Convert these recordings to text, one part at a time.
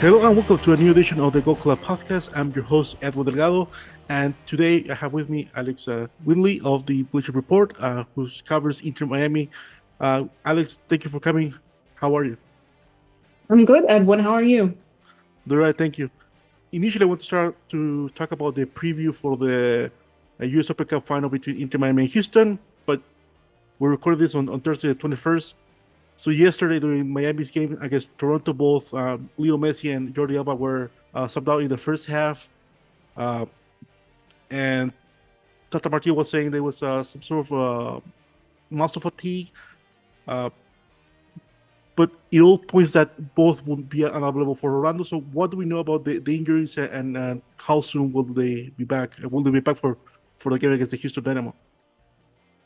Hello and welcome to a new edition of the Go Club podcast. I'm your host, Edward Delgado, and today I have with me Alex Windley of the Bleacher Report, who covers Inter Miami. Alex, thank you for coming. How are you? I'm good, Edwin. How are you? All right, thank you. Initially, I want to start to talk about the preview for the US Open Cup final between Inter Miami and Houston, but we recorded this on Thursday the 21st. So yesterday during Miami's game against Toronto, both Leo Messi and Jordi Alba were subbed out in the first half. Uh, and Tata Martino was saying there was some sort of muscle fatigue, uh, but it all points that both will be unavailable for Orlando. So, what do we know about the injuries and how soon will they be back? Will they be back for the game against the Houston Dynamo?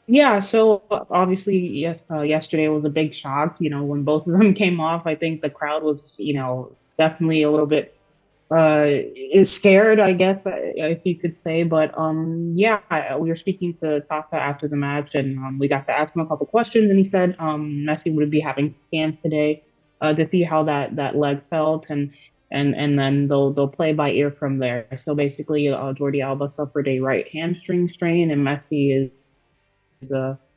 Yeah, so obviously, yes, yesterday was a big shock. When both of them came off, I think the crowd was, definitely a little bit is scared, I guess, if you could say. But yeah, we were speaking to Tata after the match, and we got to ask him a couple questions, and he said Messi would be having scans today to see how that leg felt, and then they'll play by ear from there. So basically, Jordi Alba suffered a right hamstring strain, and Messi is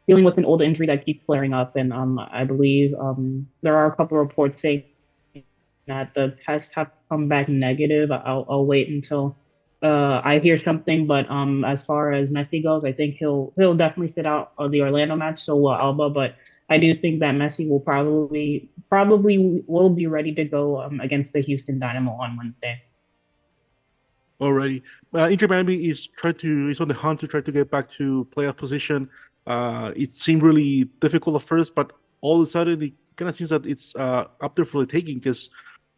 dealing with an old injury that keeps flaring up, and I believe there are a couple reports saying that the tests have come back negative. I'll wait until I hear something. But as far as Messi goes, I think he'll definitely sit out of the Orlando match. So will Alba, but I do think that Messi will probably will be ready to go against the Houston Dynamo on Wednesday. Already, Inter Miami is on the hunt to try to get back to playoff position. It seemed really difficult at first, but all of a sudden it kind of seems that it's up there for the taking because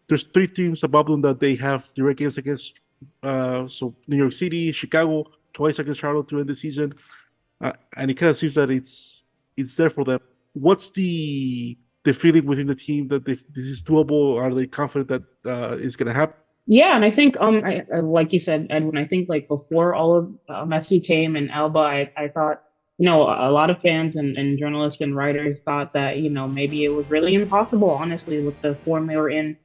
there's three teams above them that they have direct games against. So New York City, Chicago, twice against Charlotte to end the season, and it kind of seems that it's there for them. What's the feeling within the team that this is doable? Are they confident that it's going to happen? Yeah, and I think like you said, Edwin, I think like before all of Messi came and Alba, I thought, a lot of fans and journalists and writers thought that, maybe it was really impossible, honestly, with the form they were in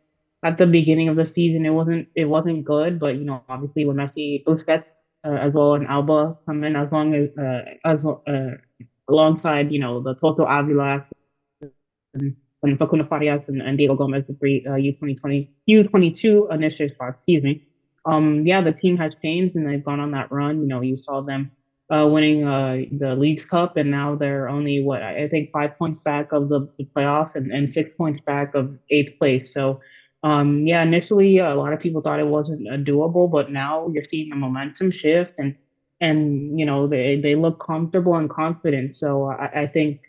at the beginning of the season. It wasn't good, but obviously with Messi, Busquets, as well and Alba come in as alongside, the Toto Avila and Facundo Farias and Diego Gomez, the three U22 initial spots, excuse me. Yeah, the team has changed and they've gone on that run. You saw them winning the Leagues Cup, and now they're only what I think 5 points back of the playoffs and 6 points back of eighth place. So, yeah, initially a lot of people thought it wasn't doable, but now you're seeing a momentum shift and they look comfortable and confident. So I think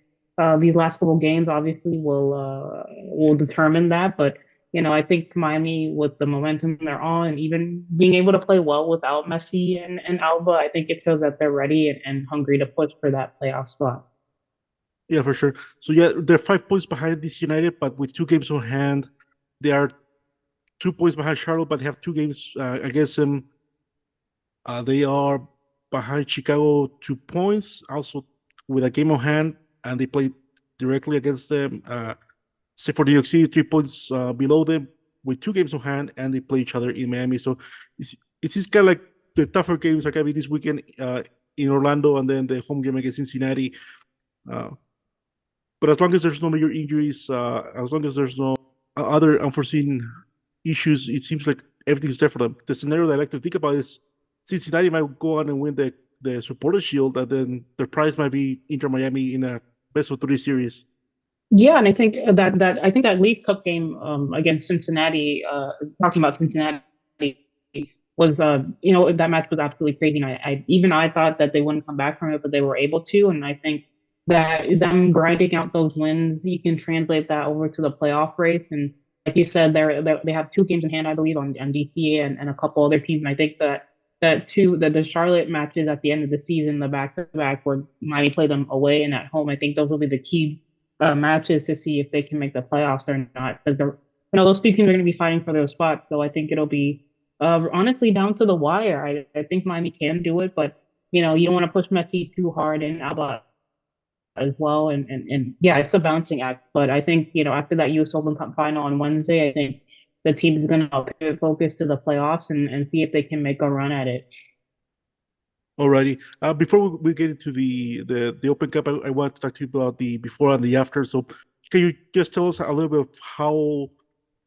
these last couple games obviously will determine that. But I think Miami, with the momentum they're on, and even being able to play well without Messi and Alba, I think it shows that they're ready and hungry to push for that playoff spot. Yeah, for sure. So yeah, they're 5 points behind DC United, but with two games on hand, they are 2 points behind Charlotte, but they have two games against them. They are behind Chicago 2 points, also with a game on hand, and they play directly against them. Except for New York City, 3 points below them with two games on hand, and they play each other in Miami. So it's just kind of like the tougher games are going to be this weekend in Orlando, and then the home game against Cincinnati. Uh, but as long as there's no major injuries, as long as there's no other unforeseen issues, it seems like everything's there for them. The scenario that I like to think about is Cincinnati might go on and win the Supporter Shield, and then their prize might be Inter Miami in a best of three series. Yeah, and I think that League Cup game against Cincinnati, talking about Cincinnati, was that match was absolutely crazy. And I thought that they wouldn't come back from it, but they were able to. And I think that them grinding out those wins, you can translate that over to the playoff race. And like you said, they have two games in hand, I believe, on DCA and a couple other teams. And I think that the Charlotte matches at the end of the season, the back to back, where Miami play them away and at home, I think those will be the key matches to see if they can make the playoffs or not. Because those two teams are going to be fighting for their spot. So I think it'll be honestly down to the wire. I think Miami can do it, but you don't want to push Messi too hard and Alba as well. And yeah, it's a balancing act. But I think after that U.S. Open Cup final on Wednesday, I think the team is going to pivot focus to the playoffs and see if they can make a run at it. Alrighty. Before we get into the Open Cup, I want to talk to you about the before and the after. So, can you just tell us a little bit of how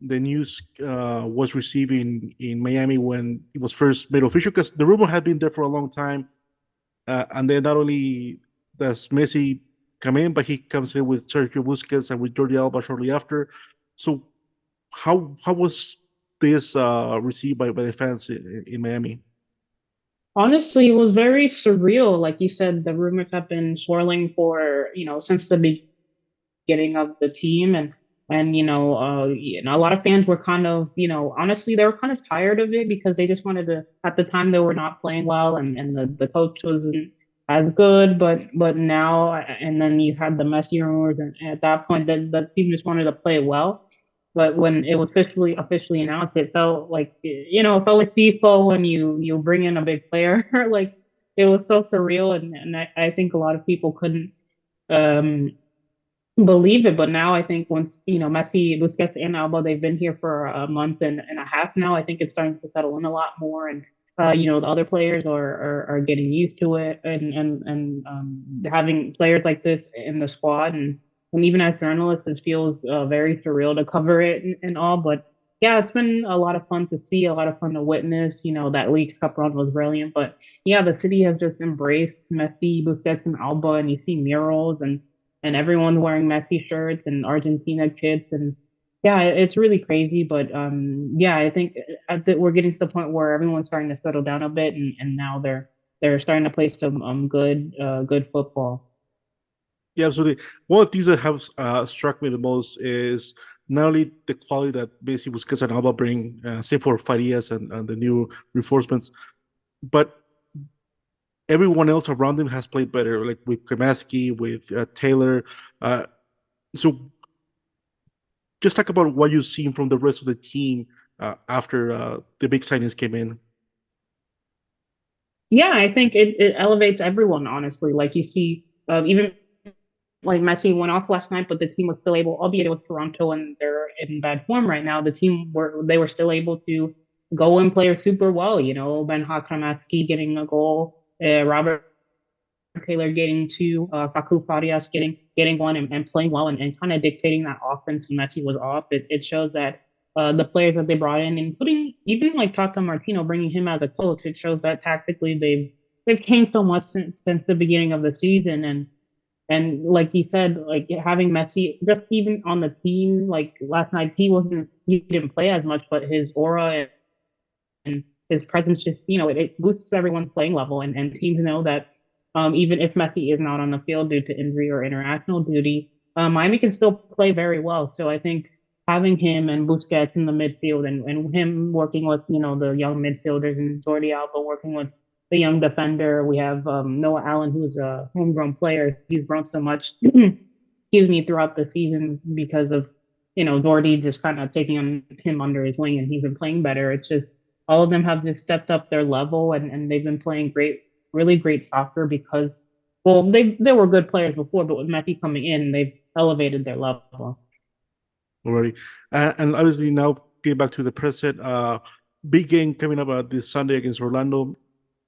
the news was received in Miami when it was first made official? Because the rumor had been there for a long time, and then not only does Messi come in, but he comes in with Sergio Busquets and with Jordi Alba shortly after. So, how was this received by the fans in Miami? Honestly, it was very surreal. Like you said, the rumors have been swirling for, since the beginning of the team and a lot of fans were kind of, honestly, they were kind of tired of it because they just wanted to, at the time they were not playing well and the coach wasn't as good, but now and then you had the Messi rumors and at that point the team just wanted to play well. But when it was officially announced, it felt like it felt like FIFA when you bring in a big player. Like it was so surreal and I think a lot of people couldn't um believe it. But now I think once, Messi, Busquets, and Alba, they've been here for a month and a half now. I think it's starting to settle in a lot more, and the other players are getting used to it, and having players like this in the squad, and even as journalists, it feels very surreal to cover it and all. But yeah, it's been a lot of fun to see, a lot of fun to witness. That Leagues Cup run was brilliant, but yeah, the city has just embraced Messi, Busquets, and Alba, and you see murals and everyone's wearing Messi shirts and Argentina kits and yeah, it's really crazy. But yeah, I think we're getting to the point where everyone's starting to settle down a bit, and now they're starting to play some good football. Yeah, absolutely. One of the things that has struck me the most is not only the quality that basically Busquets and Alba bring, same for Farias and the new reinforcements, but everyone else around them has played better, like with Kremaski, with Taylor. Uh, so just talk about what you've seen from the rest of the team after the big signings came in. Yeah, I think it elevates everyone, honestly. Like you see, even like Messi went off last night, but the team was still able, albeit it was Toronto and they're in bad form right now. They were still able to go and play super well. Ben Hakramatsky getting a goal, Robert Taylor getting two, Facu Farias getting one and playing well and kind of dictating that offense when Messi was off. It shows that the players that they brought in, including even like Tata Martino, bringing him as a coach, it shows that tactically they've changed so much since the beginning of the season. And like you said, like having Messi just even on the team, like last night he didn't play as much, but his aura and his presence just, it boosts everyone's playing level. And teams know that even if Messi is not on the field due to injury or international duty, Miami can still play very well. So I think having him and Busquets in the midfield and him working with, the young midfielders and Jordi Alba working with the young defender. We have Noah Allen, who's a homegrown player. He's grown so much, excuse me, throughout the season because of, Jordi just kind of taking him under his wing and he's been playing better. It's just all of them have just stepped up their level and they've been playing really great soccer because, well, they were good players before, but with Messi coming in, they've elevated their level. Already. And obviously now getting back to the present, big game coming up this Sunday against Orlando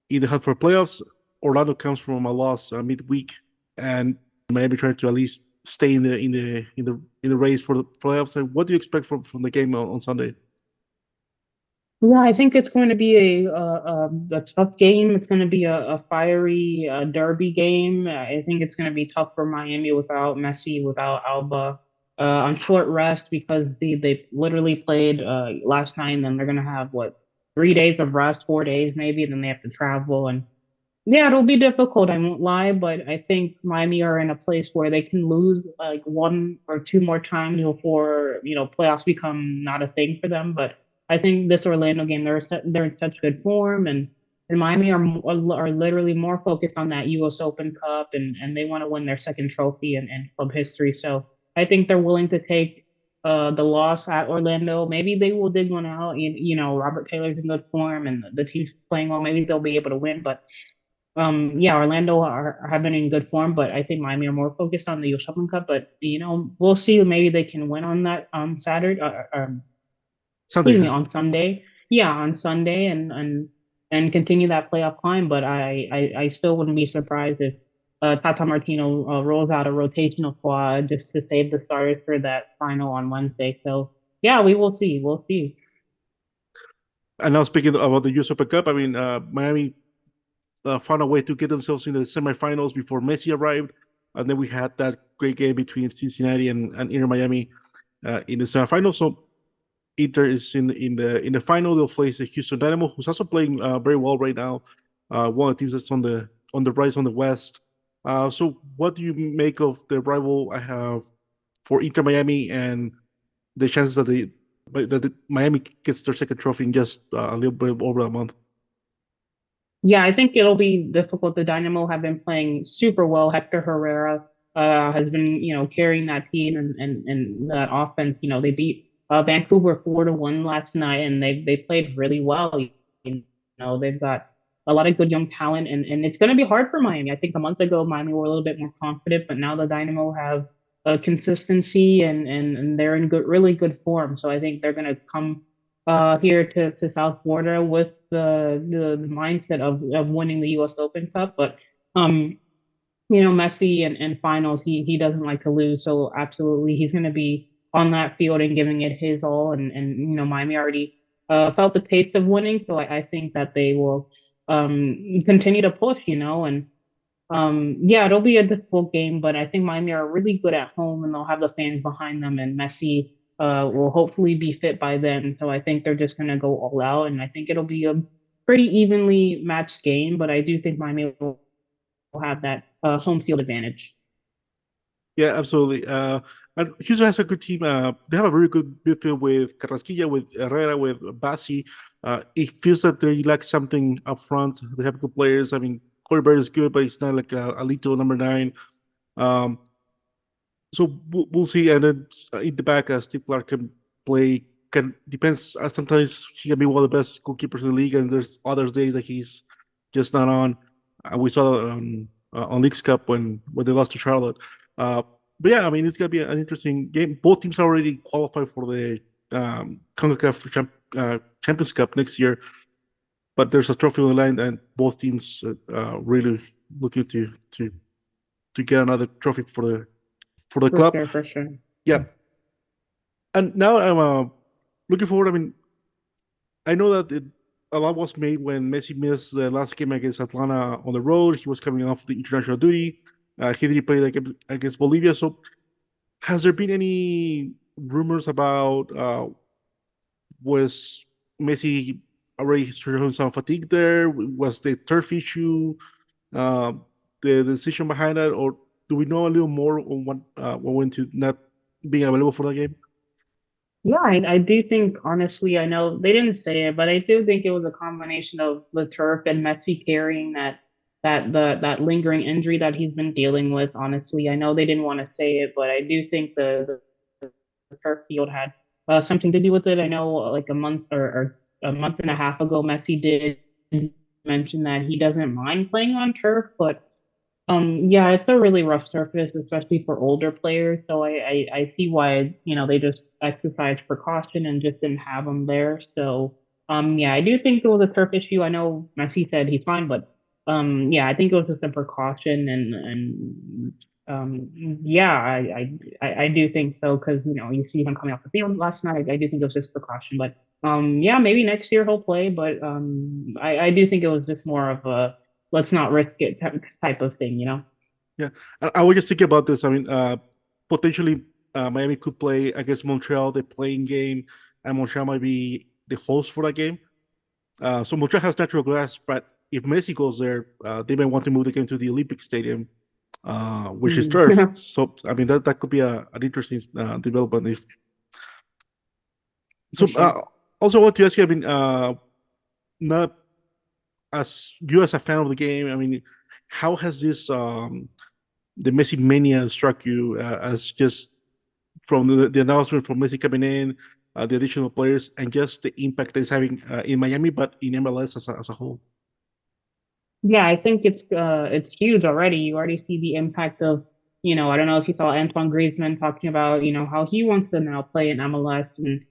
in the hunt for playoffs. Orlando comes from a loss midweek, and Miami trying to at least stay in the race for the playoffs. And what do you expect from the game on Sunday? Yeah, I think it's going to be a tough game. It's going to be a fiery derby game. I think it's going to be tough for Miami without Messi, without Alba, on short rest because they literally played last night, and then they're going to have what 3 days of rest, 4 days maybe, and then they have to travel. And yeah, it'll be difficult, I won't lie, but I think Miami are in a place where they can lose like one or two more times before, playoffs become not a thing for them. But I think this Orlando game, they're in such good form and Miami are literally more focused on that US Open Cup and they want to win their second trophy in club history. So I think they're willing to take the loss at Orlando. Maybe they will dig one out. Robert Taylor's in good form and the team's playing well. Maybe they'll be able to win, but yeah, Orlando have been in good form, but I think Miami are more focused on the US Open Cup. But we'll see. Maybe they can win on that on Saturday, Sunday. excuse me, Huh? on Sunday. Yeah, on Sunday and continue that playoff climb. But I still wouldn't be surprised if Tata Martino rolls out a rotational squad just to save the starters for that final on Wednesday. So yeah, we will see. We'll see. And now speaking about the US Open Cup, I mean, Miami found a way to get themselves in the semifinals before Messi arrived, and then we had that great game between Cincinnati and Inter Miami in the semifinals. So Inter is in the final. They'll face the Houston Dynamo, who's also playing very well right now. One of the teams that's on the rise on the West. So what do you make of the rival I have for Inter Miami and the chances that Miami gets their second trophy in just a little bit over a month? Yeah, I think it'll be difficult. The Dynamo have been playing super well. Hector Herrera has been, carrying that team and that offense. They beat Vancouver 4-1 last night, and they played really well. They've got a lot of good young talent, and it's going to be hard for Miami. I think a month ago Miami were a little bit more confident, but now the Dynamo have consistency and they're in really good form. So I think they're going to come here to South Florida with the mindset of winning the U.S. Open Cup. But Messi and finals, he doesn't like to lose, so absolutely he's going to be on that field and giving it his all. And Miami already felt the taste of winning, so I think that they will continue to push. And yeah, it'll be a difficult game, but I think Miami are really good at home and they'll have the fans behind them. And Messi will hopefully be fit by then. So I think they're just going to go all out. And I think it'll be a pretty evenly matched game, but I do think Miami will have that home field advantage. Yeah, absolutely. And Houston has a good team. They have a very good midfield with Carrasquilla, with Herrera, with Bassi. It feels that they lack something up front. They have good players. I mean, Corey Bird is good, but he's not like a little number nine. Um, so we'll see. And then in the back, Steve Clark can play. Can depends. Sometimes he can be one of the best goalkeepers in the league, and there's other days that he's just not on. We saw that on Leagues Cup when they lost to Charlotte. But yeah, I mean it's gonna be an interesting game. Both teams are already qualified for the CONCACAF Champions Cup next year, but there's a trophy on the line, and both teams really looking to get another trophy for the For club. sure, for sure. Yeah, and now I'm looking forward. I mean, I know that a lot was made when Messi missed the last game against Atlanta on the road. He was coming off the international duty. He didn't play against Bolivia. So, has there been any rumors about was Messi already showing some fatigue there? Was the turf issue uh, the decision behind that, or do we know a little more on what went to not being available for the game? Yeah, I do think honestly, I know they didn't say it, but I do think it was a combination of the turf and Messi carrying that lingering injury that he's been dealing with. Honestly, I know they didn't want to say it, but I do think the turf field had something to do with it. I know like or a month and a half ago, Messi did mention that he doesn't mind playing on turf, but yeah, it's a really rough surface, especially for older players. So I see why, they just exercised precaution and just didn't have him there. So, yeah, I do think it was a turf issue. I know Messi said he's fine, but, yeah, I think it was just a precaution yeah, I do think so because, you see him coming off the field last night. I do think it was just precaution, but, yeah, maybe next year he'll play, but, I do think it was just more of a, let's not risk it type of thing. Yeah, I was just thinking about this. I mean, potentially Miami could play against Montreal, the playing game, and Montreal might be the host for that game. So Montreal has natural grass, but if Messi goes there, they may want to move the game to the Olympic Stadium, which is turf. Mhm. So I mean that could be an interesting development. If For so, sure. also I want to ask you. I mean, not as you as a fan of the game. I mean, how has this the Messi mania struck you as just from the announcement from Messi coming in, the additional players, and just the impact that it's having in Miami, but in MLS as a whole. Yeah, I think it's huge already. You already see the impact of, I don't know if you saw Antoine Griezmann talking about, how he wants to now play in MLS, and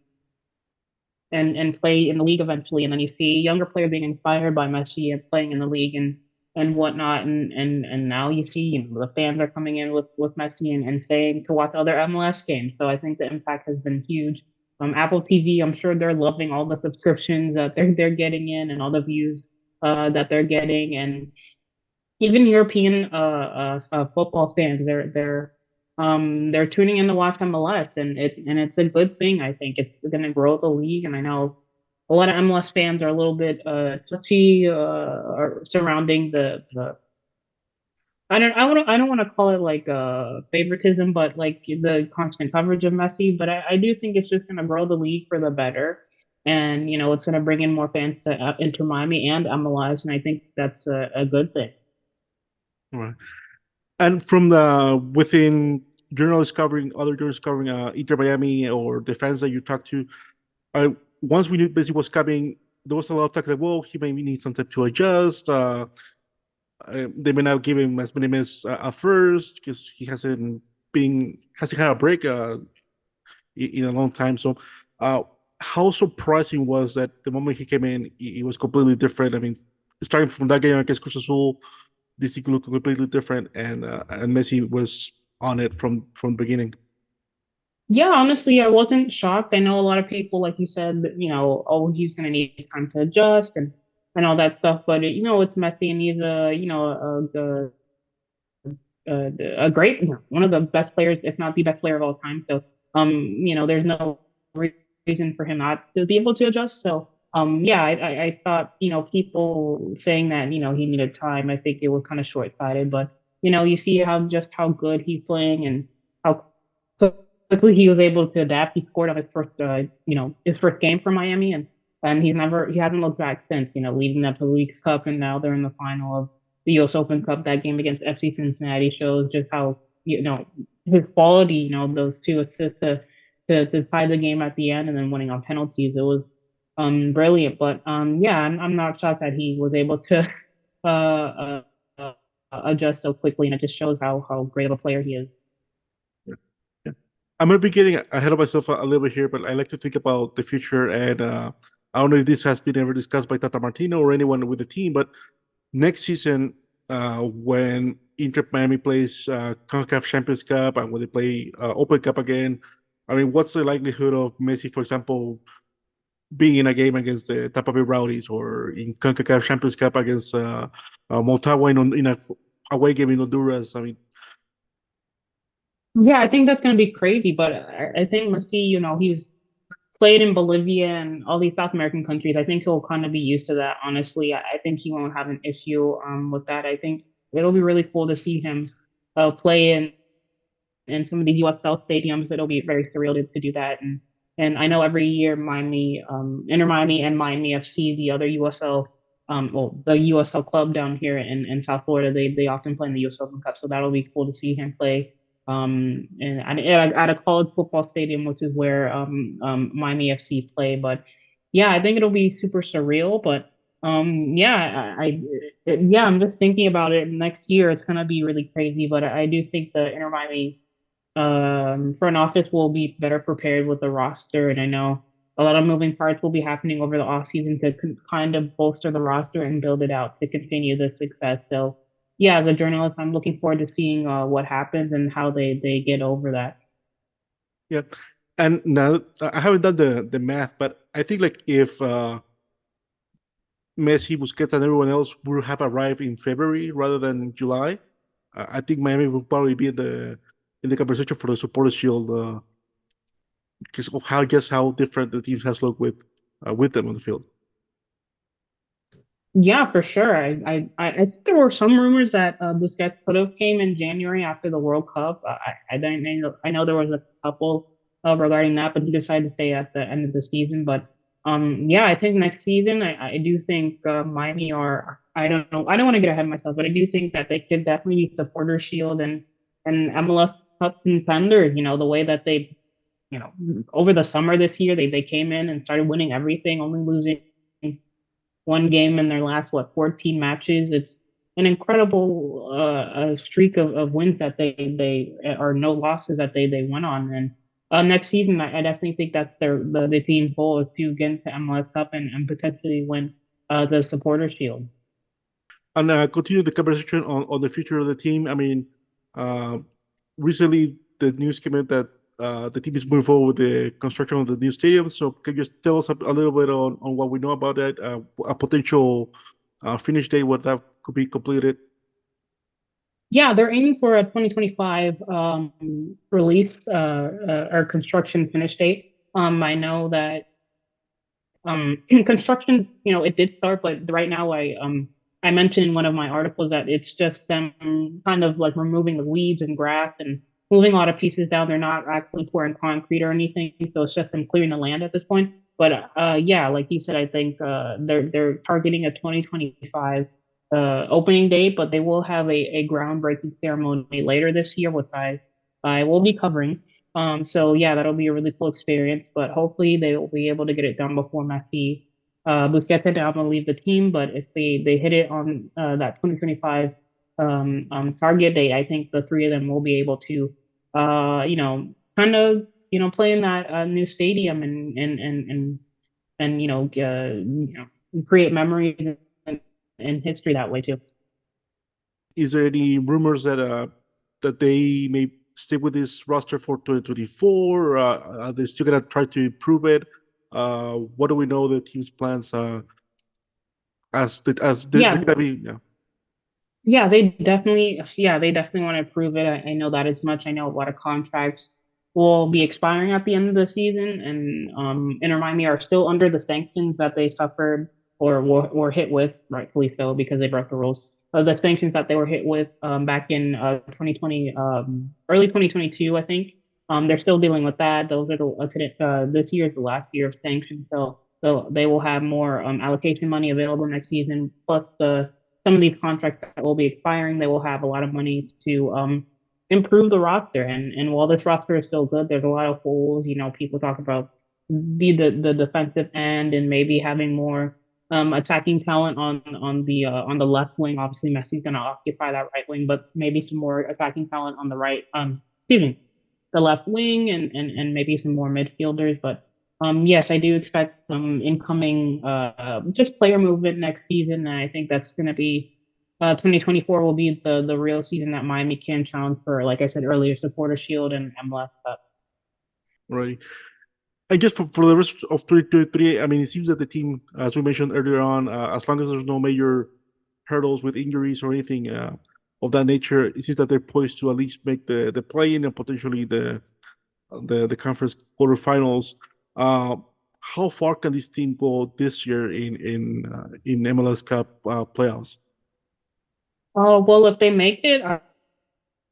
and play in the league eventually. And then you see younger players being inspired by Messi and playing in the league and whatnot. And now you see, the fans are coming in with Messi and staying to watch other MLS games. So I think the impact has been huge. Apple TV, I'm sure they're loving all the subscriptions that they're getting in and all the views that they're getting. And even European football fans, they're tuning in to watch MLS, and it's a good thing. I think it's going to grow the league, and I know a lot of MLS fans are a little bit touchy surrounding the I don't want to call it like favoritism, but like the constant coverage of Messi. But I do think it's just going to grow the league for the better, and it's going to bring in more fans to Inter Miami and MLS, and I think that's a good thing. Right. And from the within journalists covering other journalists covering Inter Miami or the fans that you talk to, once we knew Messi was coming, there was a lot of talk that well he may need some time to adjust. They may not give him as many minutes at first because he hasn't had a break in a long time. So, uh, how surprising was that the moment he came in, he was completely different. I mean, starting from that game against Cruz Azul, this thing looked completely different, and Messi was on it from the beginning. Yeah, honestly, I wasn't shocked. I know a lot of people, like you said, oh, he's going to need time to adjust and all that stuff. But it's Messi, and he's a great, one of the best players, if not the best player of all time. So, there's no reason for him not to be able to adjust. So, yeah, I thought, people saying that, he needed time. I think it was kind of short-sighted. But, you see how good he's playing and how quickly he was able to adapt. He scored on his first game for Miami, and he hasn't looked back since. Leading up to the Leagues Cup, and now they're in the final of the U.S. Open Cup. That game against FC Cincinnati shows just how his quality. Those two assists to tie the game at the end, and then winning on penalties. It was brilliant. But yeah, I'm not shocked that he was able to uh, uh, uh, adjust so quickly, and it just shows how great of a player he is. Yeah. Yeah. I might be getting ahead of myself a little bit here, but I like to think about the future. And I don't know if this has been ever discussed by Tata Martino or anyone with the team, but next season, when Inter Miami plays CONCACAF Champions Cup and when they play Open Cup again, I mean, what's the likelihood of Messi, for example, being in a game against the Tampa Bay Rowdies or in CONCACAF Champions Cup against Motagua in a away game in Honduras? I mean, Yeah, I think that's going to be crazy, but I think Messi, he's played in Bolivia and all these South American countries. I think he'll kind of be used to that, honestly. I think he won't have an issue with that. I think it'll be really cool to see him play in some of these USL stadiums. It'll be very surreal to do that. And I know every year Inter Miami and Miami FC, the other USL, the USL club down here in South Florida, they often play in the US Open Cup. So that'll be cool to see him play at a college football stadium, which is where Miami FC play. But yeah, I think it'll be super surreal. But yeah, yeah, I'm just thinking about it. Next year, it's gonna be really crazy. But I do think the Inter Miami front office will be better prepared with the roster, and I know a lot of moving parts will be happening over the offseason to kind of bolster the roster and build it out to continue the success. So, yeah, as a journalist, I'm looking forward to seeing what happens and how they get over that. yeah. And now I haven't done the math, but I think like if Messi, Busquets, and everyone else would have arrived in February rather than July, I think Miami will probably be in the conversation for the Supporters Shield because of how just how different the teams has looked with them on the field. Yeah, for sure. I think there were some rumors that Busquets could have came in January after the World Cup. I know there was a couple regarding that, but he decided to stay at the end of the season. But yeah, I think next season I do think Miami or I don't know. I don't want to get ahead of myself, but I do think that they could definitely be supporter shield and MLS Cup contenders. The way that they over the summer this year they came in and started winning everything, only losing one game in their last 14 matches. It's an incredible streak of wins that they or no losses that they went on, next season, I definitely think that's the team's goal is to get into MLS Cup and potentially win the Supporters Shield. And continue the conversation on the future of the team. I mean, uh, recently the news came out that the team is moving forward with the construction of the new stadium. So can you just tell us a little bit on what we know about that? A potential finish date when that could be completed? Yeah, they're aiming for a 2025 release or construction finish date. I know that construction, it did start, but right now I mentioned in one of my articles that it's just them kind of like removing the weeds and grass and moving a lot of pieces down. They're not actually pouring concrete or anything, so it's just them clearing the land at this point. But yeah, like you said, I think they're targeting a 2025 opening date, but they will have a groundbreaking ceremony later this year, which I will be covering. So yeah, that'll be a really cool experience, but hopefully they will be able to get it done before Messi, Busquets and Alba leave the team. But if they hit it on that 2025 target date, I think the three of them will be able to, kind of, play in that new stadium and create memories and history that way too. Is there any rumors that they may stick with this roster for 2024? Are they still gonna try to improve it? What do we know the team's plans as they're Yeah, gonna be? Yeah. yeah, they definitely want to improve it. I know that as much. I know a lot of contracts will be expiring at the end of the season, and Inter Miami are still under the sanctions that they suffered or were hit with, rightfully so, because they broke the rules. The sanctions that they were hit with back in 2020, early 2022, I think. They're still dealing with that. Those are this year is the last year of sanctions, so they will have more allocation money available next season, plus the some of these contracts that will be expiring, they will have a lot of money to improve the roster. And while this roster is still good, there's a lot of holes. People talk about the defensive end and maybe having more attacking talent on the left wing. Obviously, Messi's going to occupy that right wing, but maybe some more attacking talent on the right. Excuse me, the left wing and maybe some more midfielders. But yes, I do expect some incoming just player movement next season. And I think that's going to be 2024 will be the real season that Miami can challenge for, like I said earlier, Supporter Shield and MLS Cup. Right. I guess for the rest of 2023, I mean, it seems that the team, as we mentioned earlier on, as long as there's no major hurdles with injuries or anything of that nature, it seems that they're poised to at least make the play-in and potentially the conference quarterfinals. Uh, how far can this team go this year in MLS Cup playoffs? Well, if they make it,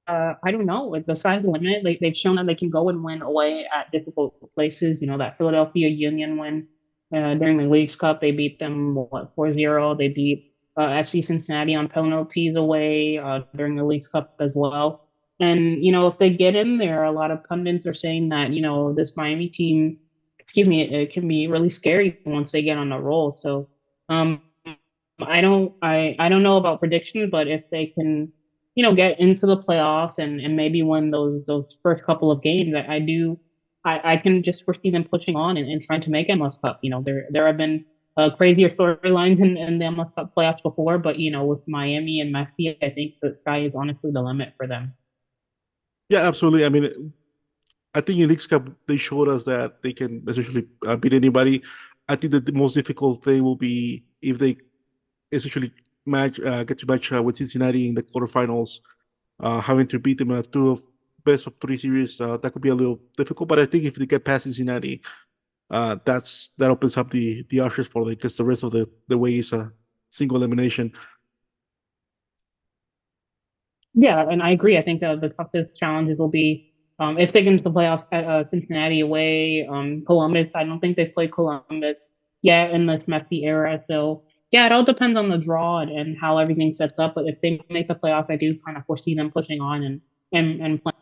I don't know. Like the sky's the limit. They've shown that they can go and win away at difficult places. That Philadelphia Union win during the Leagues Cup, they beat them what 4-0. They beat FC Cincinnati on penalties away during the Leagues Cup as well. And if they get in there, a lot of pundits are saying that this Miami team, excuse me, it can be really scary once they get on a roll. So um, I don't know about predictions, but if they can, get into the playoffs and maybe win those first couple of games, I can just foresee them pushing on and trying to make MLS Cup. There have been crazier storylines in the MLS Cup playoffs before, but with Miami and Messi, I think the sky is honestly the limit for them. Yeah, absolutely. I mean, I think in Leagues Cup they showed us that they can essentially beat anybody. I think that the most difficult thing will be if they essentially get to match with Cincinnati in the quarterfinals, having to beat them in a best of three series. That could be a little difficult, but I think if they get past Cincinnati, that opens up the options for them because the rest of the way is a single elimination. Yeah, and I agree. I think the toughest challenges will be if they get into the playoffs at Cincinnati away, Columbus. I don't think they've played Columbus yet in this Messi era. So yeah, it all depends on the draw and how everything sets up. But if they make the playoffs, I do kind of foresee them pushing on and playing.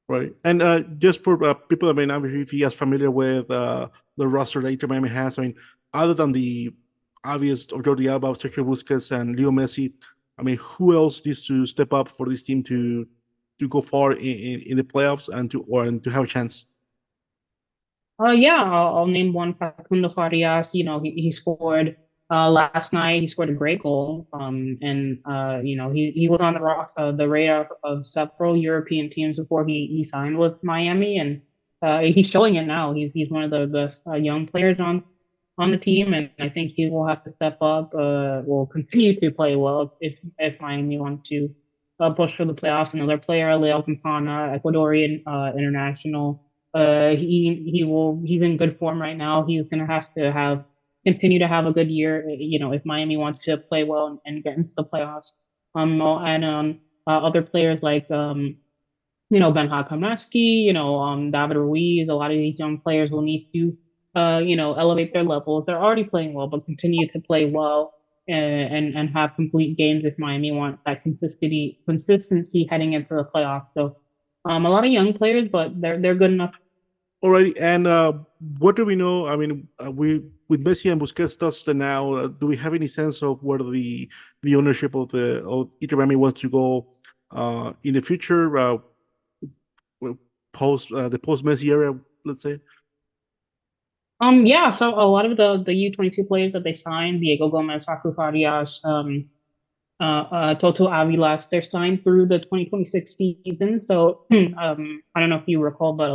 Right. And just for people that may not be as familiar with the roster that Inter Miami has, I mean, other than the obvious of Jordi Alba, Sergio Busquets, and Leo Messi, I mean, who else needs to step up for this team to to go far in the playoffs and to have a chance? Yeah, I'll name one, Facundo Farias. He scored last night. He scored a great goal. And he was on the radar of several European teams before he signed with Miami, and he's showing it now. He's one of the best young players on the team, and I think he will have to step up. Will continue to play well if Miami want to push for the playoffs. Another player, Leo Campana, Ecuadorian international. He's in good form right now. He's gonna have to continue to have a good year, if Miami wants to play well and get into the playoffs. And other players like Ben Hakamowski, David Ruiz. A lot of these young players will need to elevate their levels. They're already playing well, but continue to play well and have complete games if Miami wants that consistency heading into the playoffs. So a lot of young players, but they're good enough. Alrighty, and what do we know? I mean, we with Messi and Busquets dust now. Do we have any sense of where the ownership of Inter Miami wants to go in the future, post the post Messi era, let's say? Yeah, so a lot of the U22 players that they signed, Diego Gomez, Facu Farias, Toto Avilas, they're signed through the 2026 season. So I don't know if you recall, but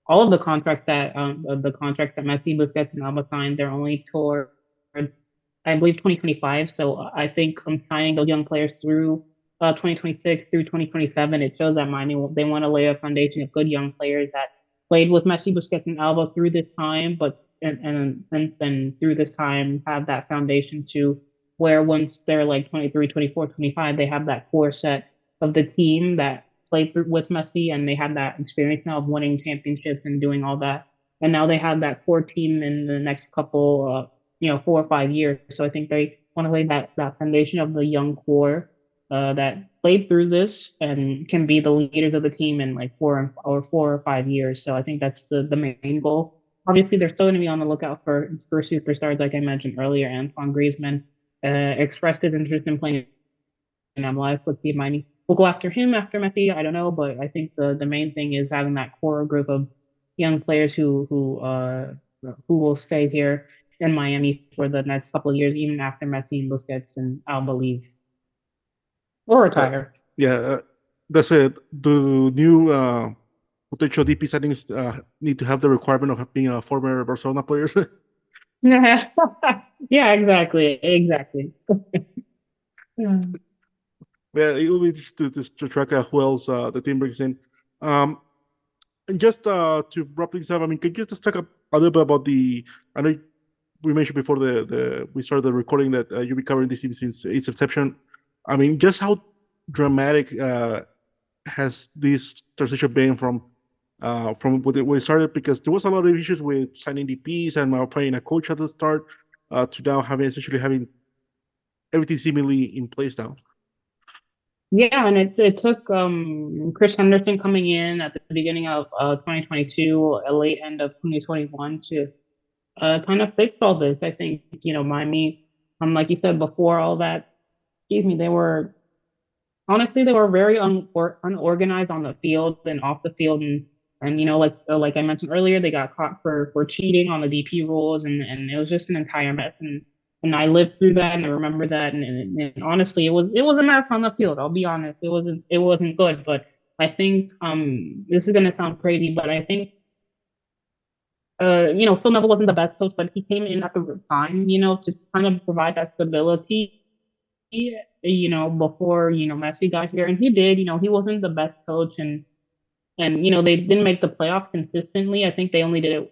all of the contracts that Messi, Busquets, and Alba signed, they're only toward, I believe, 2025. So I think signing those young players through 2026 through 2027, it shows that Miami they want to lay a foundation of good young players that played with Messi, Busquets, and Alba through this time, but and then through this time have that foundation to where once they're like 23, 24, 25, they have that core set of the team that played with Messi, and they have that experience now of winning championships and doing all that. And now they have that core team in the next couple, 4 or 5 years. So I think they want to lay that foundation of the young core that played through this and can be the leaders of the team in like 4 or 5 years. So I think that's the main goal. Obviously, they're still going to be on the lookout for superstars, like I mentioned earlier. Antoine Griezmann expressed his interest in playing in MLS. Let's see if Miami will go after him after Messi. I don't know, but I think the main thing is having that core group of young players who will stay here in Miami for the next couple of years, even after Messi and Busquets and Alba leave or Uh, retire. yeah, that's it. The new potential DP settings need to have the requirement of being a former Barcelona player. Yeah, exactly. Yeah. Yeah, it will be just to track who else the team brings in. Um, and just to wrap things up, I mean, could you just talk a little bit about the? I know we mentioned before the we started the recording that you've been covering this team since its inception. I mean, just how dramatic has this transition been from when it started? Because there was a lot of issues with signing DPs and playing a coach at the start to now essentially having everything seemingly in place now. Yeah, and it took Chris Henderson coming in at the beginning of 2022, a late end of 2021 to kind of fix all this. I think, Miami, like you said before, all that, excuse me, they were very unorganized on the field and off the field, and like I mentioned earlier, they got caught for cheating on the DP rules, and it was just an entire mess. And I lived through that, and I remember that, and honestly, it was a mess on the field. I'll be honest, it wasn't good. But I think this is gonna sound crazy, but I think Phil Neville wasn't the best coach, but he came in at the time, to kind of provide that stability, before, Messi got here. And he did, he wasn't the best coach, and they didn't make the playoffs consistently. I think they only did it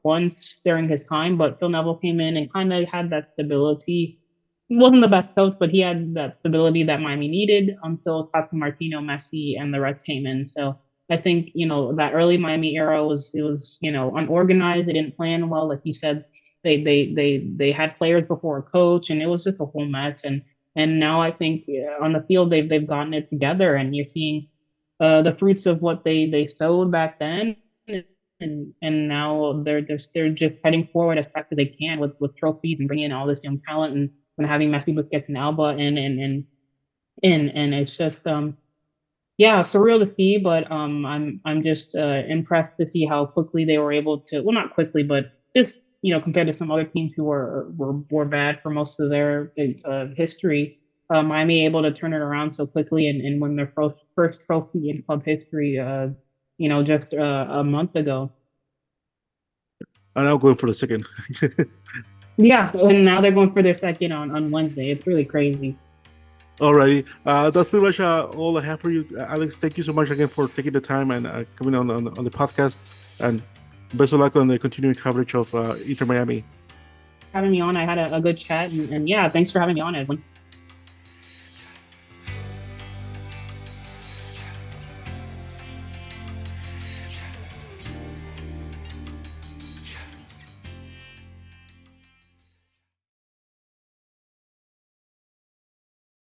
once during his time, but Phil Neville came in and kind of had that stability. He wasn't the best coach, but he had that stability that Miami needed until Tata Martino, Messi, and the rest came in. So I think, that early Miami era was unorganized. They didn't plan well, like you said. They had players before a coach, and it was just a whole mess. And now I think on the field they've gotten it together, and you're seeing the fruits of what they sowed back then, and now they're just heading forward as fast as they can with trophies and bringing in all this young talent and having Messi, Busquets, and Alba, and it's just Yeah, surreal to see, but I'm just impressed to see how quickly they were able to. Well, not quickly, but just compared to some other teams who were bad for most of their history. Miami able to turn it around so quickly and win their first trophy in club history. Just a month ago. I'm now going for the second. Yeah, and now they're going for their second on Wednesday. It's really crazy. Alrighty, that's pretty much all I have for you, Alex. Thank you so much again for taking the time and coming on the podcast. And best of luck on the continuing coverage of Inter Miami. Having me on, I had a good chat, and yeah, thanks for having me on, Edwin.